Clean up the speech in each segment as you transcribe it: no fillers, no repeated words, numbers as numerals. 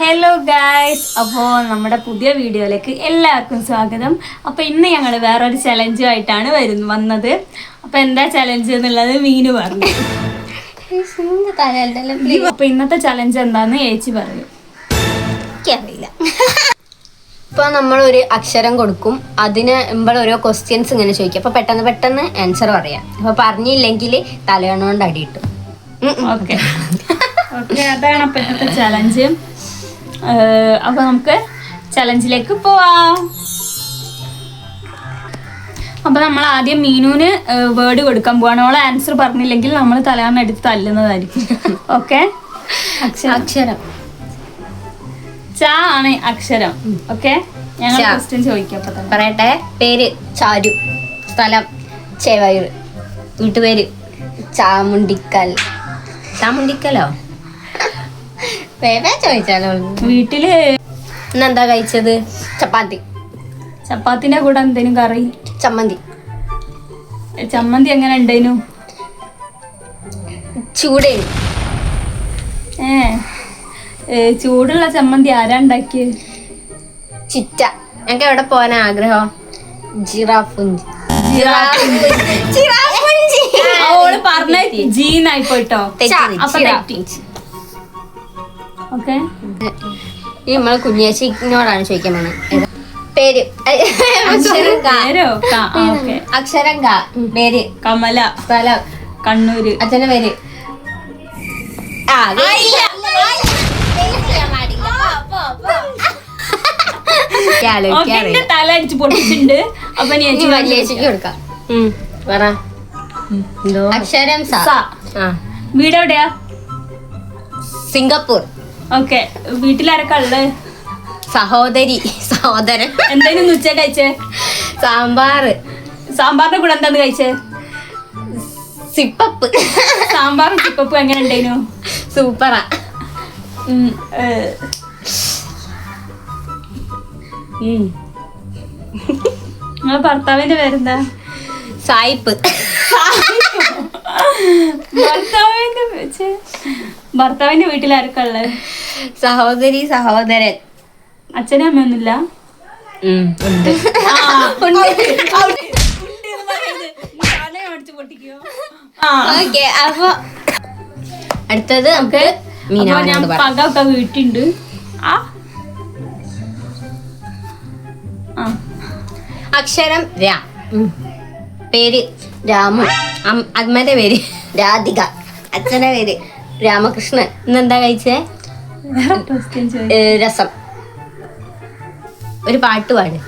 Hello guys, അപ്പോൾ നമ്മുടെ പുതിയ വീഡിയോയിലേക്ക് എല്ലാവർക്കും സ്വാഗതം. അപ്പോൾ ഇന്ന് ഞങ്ങൾ വേറൊരു ചലഞ്ചുമായിട്ടാണ് വന്നത്. അപ്പോൾ എന്താ ചലഞ്ച് എന്നുള്ളത് മീനു പറഞ്ഞു. അപ്പോൾ ഇന്നത്തെ ചലഞ്ച് എന്താന്ന് ചേച്ചി പറയും. എനിക്കറിയില്ല. ഇപ്പോൾ നമ്മളൊരു അക്ഷരം കൊടുക്കും, അതിന് നമ്മൾ ഓരോ ക്വസ്റ്റ്യൻസ് ഇങ്ങനെ ചോദിക്കും. അപ്പോൾ പെട്ടെന്ന് ആൻസർ പറയാം. അപ്പോൾ പറഞ്ഞില്ലെങ്കിൽ തലയണോണ്ട് അടി കിട്ടും. ഓക്കെ ഓക്കെ, അതാണ് അപ്പോൾ ഇന്നത്തെ ചലഞ്ച്. അപ്പോൾ നമുക്ക് ചലഞ്ചിലേക്ക് പോവാം. അപ്പോൾ നമ്മൾ ആദ്യം മീനുവിന് വേർഡ് കൊടുക്കാൻ പോവാണ്. ഓളെ ആൻസർ പറഞ്ഞില്ലെങ്കിൽ നമ്മൾ തലയാണ് എടുത്ത് തല്ലുന്നതായിരിക്കും. ഓക്കെ, അക്ഷരം ച ആണ് അക്ഷരം. ഓക്കെ, ഞങ്ങൾ ക്വസ്റ്റ്യൻ ചോദിക്കാം. അപ്പോൾ പറയട്ടെ. പേര് ചാരു, സ്ഥലം ചേവയൂർ, വീട്ടുപേര് ചാമുണ്ടിക്കലോ വേറെ ചോദിച്ചാലോ. വീട്ടില് ഇന്നെന്താ കഴിച്ചത്? ചപ്പാത്തി. ചപ്പാത്തിന്റെ കൂടെ എന്തേനും കറി? ചമ്മന്തി. ചമ്മന്തി എങ്ങനെ ഉണ്ടായിരുന്നു? ചൂടേനു. ചൂടുള്ള ചമ്മന്തി ആരാ ഉണ്ടാക്കിയത്? ചിറ്റ. ഞങ്ങൾക്ക് എവിടെ പോകാൻ ആഗ്രഹം? ജിറാഫുഞ്ചി. ഓള് പറഞ്ഞ ജീന്നായി പോയിട്ടോ. ഓക്കെ, ഈ നമ്മളെ കുഞ്ഞേച്ചിനോടാണ് ചോദിക്കാൻ പോണത്. പേര് അക്ഷരം ക. പേര് കമല. സ്ഥലം കണ്ണൂര്. അച്ഛന്റെ പേര് തല അടിച്ച് പൊട്ടിച്ചിട്ടുണ്ട്. അപ്പൊ ചേച്ചിക്ക് കൊടുക്കാം. പറ. അക്ഷരം വീട് എവിടെയാ? സിംഗപ്പൂർ. ഓക്കെ, വീട്ടിലാരൊക്കെ ഉള്ളത്? സഹോദരൻ. എന്തായാലും ഉച്ച കഴിച്ചേ? സാമ്പാറിന്റെ കൂടെ എന്താന്ന് കഴിച്ചേ? സിപ്പപ്പ്. സാമ്പാറും സിപ്പപ്പും എങ്ങനെ ഉണ്ടായിരുന്നു? സൂപ്പറാ. നിങ്ങളെ ഭർത്താവിന്റെ പേരെന്താ? സായിപ്പ്. ഭർത്താവിന്റെ വീട്ടിലാരൊക്കെ ഉള്ളത്? സഹോദരൻ. അച്ഛനും അമ്മയൊന്നുമില്ല? ഉണ്ട്. അപ്പൊ അടുത്തത് ഞാൻ പകൊക്കെ വീട്ടുണ്ട്. അക്ഷരം രാ. പേര് രാമു. അമ്മന്റെ പേര് രാധിക. അച്ഛന്റെ പേര് രാമകൃഷ്ണൻ. ഇന്നെന്താ കഴിച്ചേ? രസം. ഒരു പാട്ട് പാട്.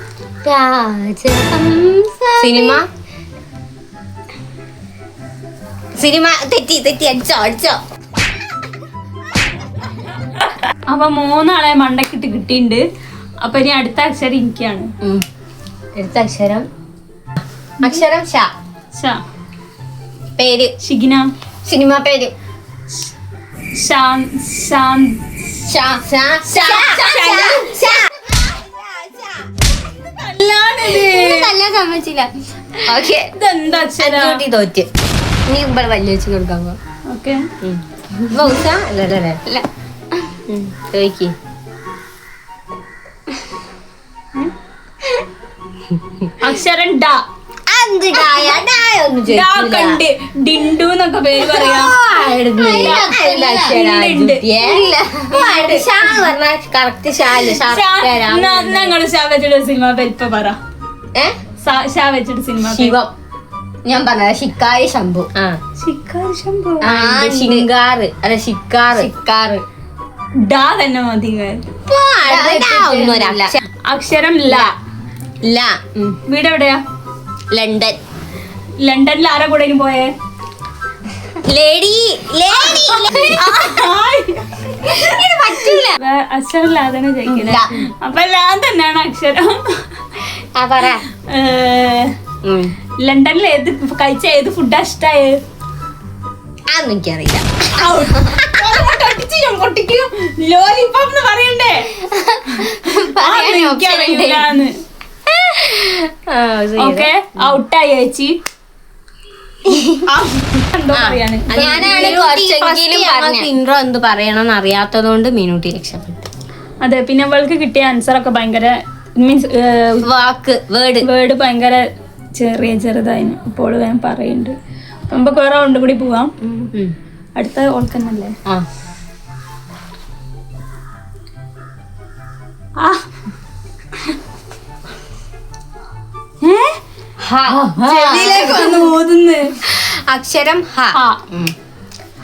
സിനിമ തെറ്റി അടിച്ചോ. അപ്പൊ 3 ആളെ മണ്ടക്കിട്ട് കിട്ടിയിട്ടുണ്ട്. അപ്പൊ ഇനി അടുത്ത അക്ഷരം എനിക്കാണ്. അടുത്ത അക്ഷരം ഷ. പേര് ഷിഗ്ന. സിനിമ പേര് സമ്മതിച്ചില്ല. ഇതെന്താ അക്ഷരം? തോറ്റ്. നീ ഇവിടെ വലിയ വെച്ച് കൊടുക്കാൻ പോ. ഓക്കെ, ചോദിക്ക്. അക്ഷരം ഡ. ഡിണ്ടു എന്നൊക്കെ പേര് പറയാം. ഞങ്ങള് ഷാ വെച്ചിട്ട് സിനിമ പേരിപ്പ പറ. ഷാ വെച്ചിട്ട് സിനിമ. ശിവം. ഞാൻ പറഞ്ഞ ശിക്കാരി ശംഭു. ശിക്കാരി ശംഭു. ശിങ്കാറ്. അല്ല ശിക്കാറ്. ഡാ തന്നെ മതി. അക്ഷരം ല. വീട് എവിടെയാ? ലണ്ടൻ. ലണ്ടനിൽ ആരാ കൂടെ പോയേ? അക്ഷരം ലാതാണ് ചോദിക്കുന്നത്. അപ്പൊ ലാ തന്നെയാണ് അക്ഷരം. ലണ്ടനിൽ കഴിച്ച ഏത് ഫുഡാ ഇഷ്ടായേ? അതൊന്നും എനിക്കറിയില്ല. ലോലിപോപ്പ് പറയണ്ടേ? ഓക്കെ, ഔട്ടായി ചേച്ചി. ഇൻട്രോ എന്ത് പറയണമെന്ന് അറിയാത്തതുകൊണ്ട് മീനൂട്ടി രക്ഷപ്പെട്ടു. അതെ, പിന്നെ അവൾക്ക് കിട്ടിയ ആൻസർ ഒക്കെ ഭയങ്കര മീൻസ് വേർഡ് ഭയങ്കര ചെറുതായിരുന്നു. ഇപ്പോൾ ഞാൻ പറയുന്നുണ്ട്. നമുക്ക് വേറെ റൗണ്ട് കൂടി പോവാം. അടുത്ത ഓൾക്കന്നല്ലേ? അക്ഷരം ഹ.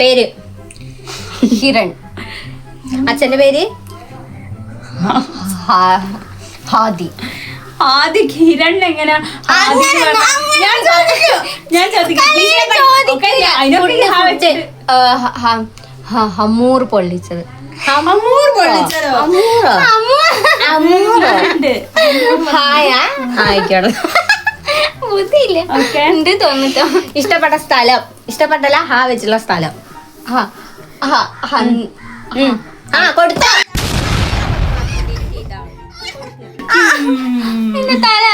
പേര് ഹിരൺ. അച്ഛന്റെ പേര് ഹാദി. ആദ്യ കിരൺ എങ്ങനെ? ഞാൻ ഹമൂർ പൊള്ളിച്ചത്. ആയിക്കോട്ടെ, ബുദ്ധിയില്ല ഉണ്ട് തോന്നിട്ടോ. ഇഷ്ടപ്പെട്ട സ്ഥലം, ഇഷ്ടപ്പെട്ടല്ല ഹാ വെച്ചുള്ള സ്ഥലം. കൊടുത്ത തല.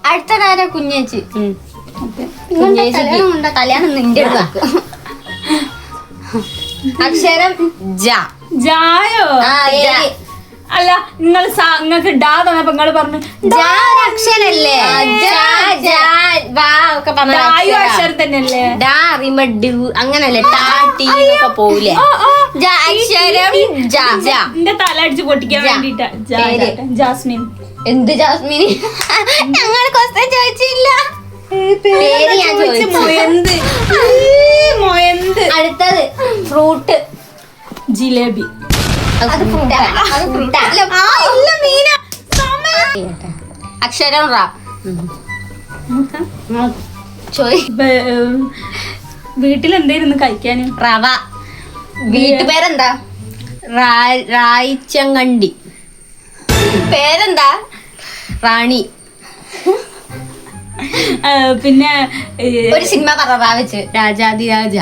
അടുത്തതാരാ? കുഞ്ഞേച്ചി. കല്യാണം നിന്റെ അക്ഷരം ജായോ? അല്ല, നിങ്ങൾക്ക് ഡാ തന്നപ്പോ നിങ്ങൾ പറഞ്ഞു അക്ഷരല്ലേ? അക്ഷരം തന്നെയല്ലേ? അങ്ങനല്ലേ? ടാട്ടിന്നൊക്കെ പോവില്ലേ? അക്ഷരം എന്റെ തല അടിച്ച് പൊട്ടിക്കാൻ വേണ്ടിട്ടാ. ജാസ്മിൻ. എന്ത് ജാസ്മിന്? ഞങ്ങൾ ക്വസ്റ്റ്യൻ ചോദിച്ചില്ല. പേര് ഞാൻ ചോദിച്ചു. അടുത്തത് ഫ്രൂട്ട്. ജിലേബി. അക്ഷരം റ. വീട്ടിലെന്തായിരുന്നു കഴിക്കാന്? റവ. വീട്ടുപേരെന്താ? റായിച്ചങ്കണ്ടി. പേരെന്താ? റാണി. പിന്നെ ഒരു സിനിമ പറ വെച്ച്. രാജാതിരാജ.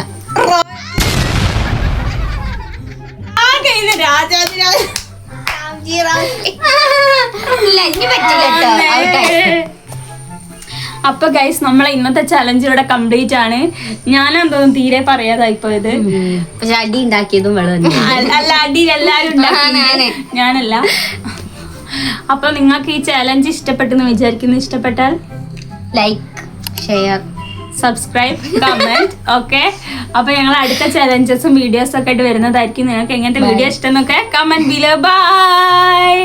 അപ്പൊ ഗൈസ്, നമ്മളെ ഇന്നത്തെ ചലഞ്ച് ഇവിടെ കംപ്ലീറ്റ് ആണ്. ഞാനെന്തോന്നും തീരെ പറയാതായി പോയത്. പക്ഷെ അടി ഉണ്ടാക്കിയതും അല്ല, അടി എല്ലാരും ഞാനല്ല. അപ്പൊ നിങ്ങൾക്ക് ഈ ചലഞ്ച് ഇഷ്ടപ്പെട്ടെന്ന് വിചാരിക്കുന്നു. ഇഷ്ടപ്പെട്ടാൽ like, share, subscribe, comment. Okay, അപ്പൊ ഞങ്ങൾ അടുത്ത ചലഞ്ചസും വീഡിയോസും ഒക്കെ ആയിട്ട് വരുന്നതായിരിക്കും. നിങ്ങൾക്ക് എങ്ങനത്തെ വീഡിയോ ഇഷ്ടം എന്നൊക്കെ കമന്റ് ബിലോ. ബൈ.